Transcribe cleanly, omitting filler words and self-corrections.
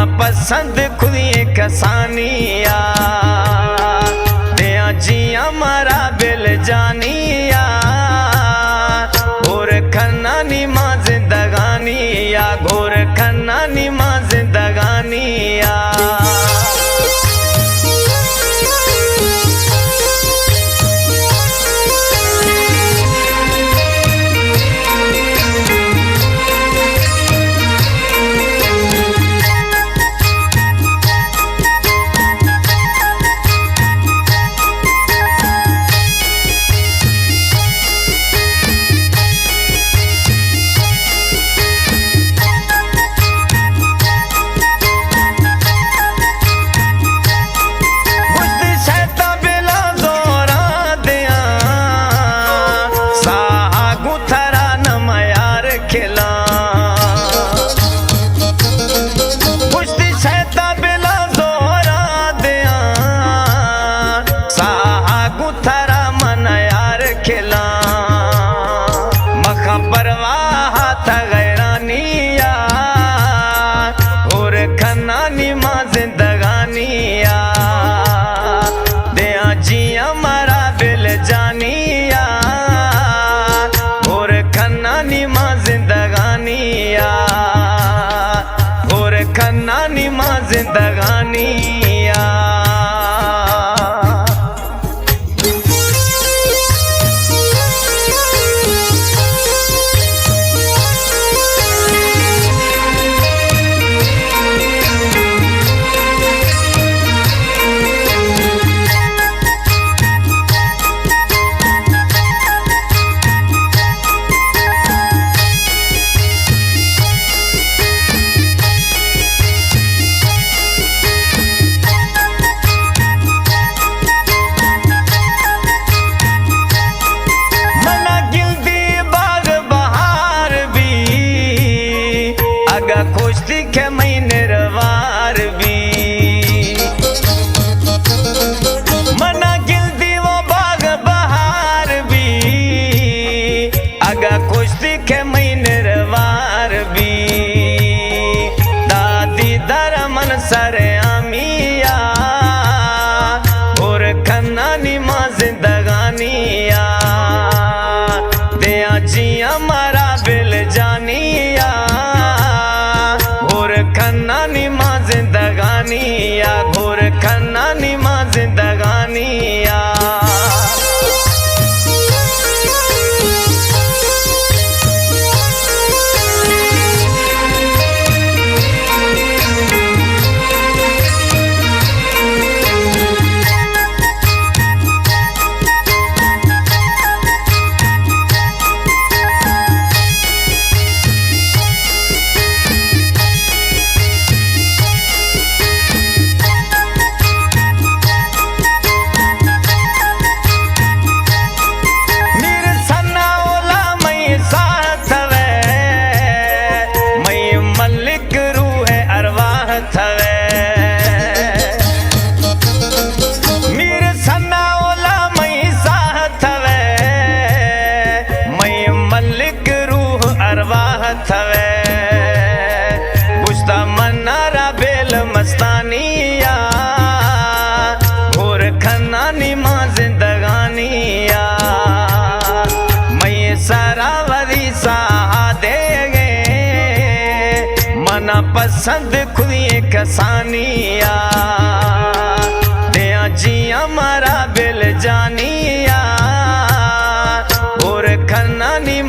पसंद खुदी कसानिया दिया जिया मारा बिल जानिया घोर खन्ना नी माँ जिंदगानिया घोर खन्ना नी माँ जिंदगानिया खन्ना नी माँ जिंदगानिया खुश दिखे मई निर्वार भी मना गिलदी वो बाग बहार भी अगा खुश दिखे मई निर्वार भी दादी दर मन सर आमिया और खन्ना नी माँ जिंदगानिया दिया जिया मारा बिल जानिया खन्ना नी माँ जिंदगानिया घोर खन्ना नी माँ जिंदगानिया मस्तानिया घोर खन्ना नी माँ जिंदगानिया मैं सारा वरी साहा देगे मना पसंद खुदी कसानिया दिया जिया मारा बिल जानिया घोर खन्ना नी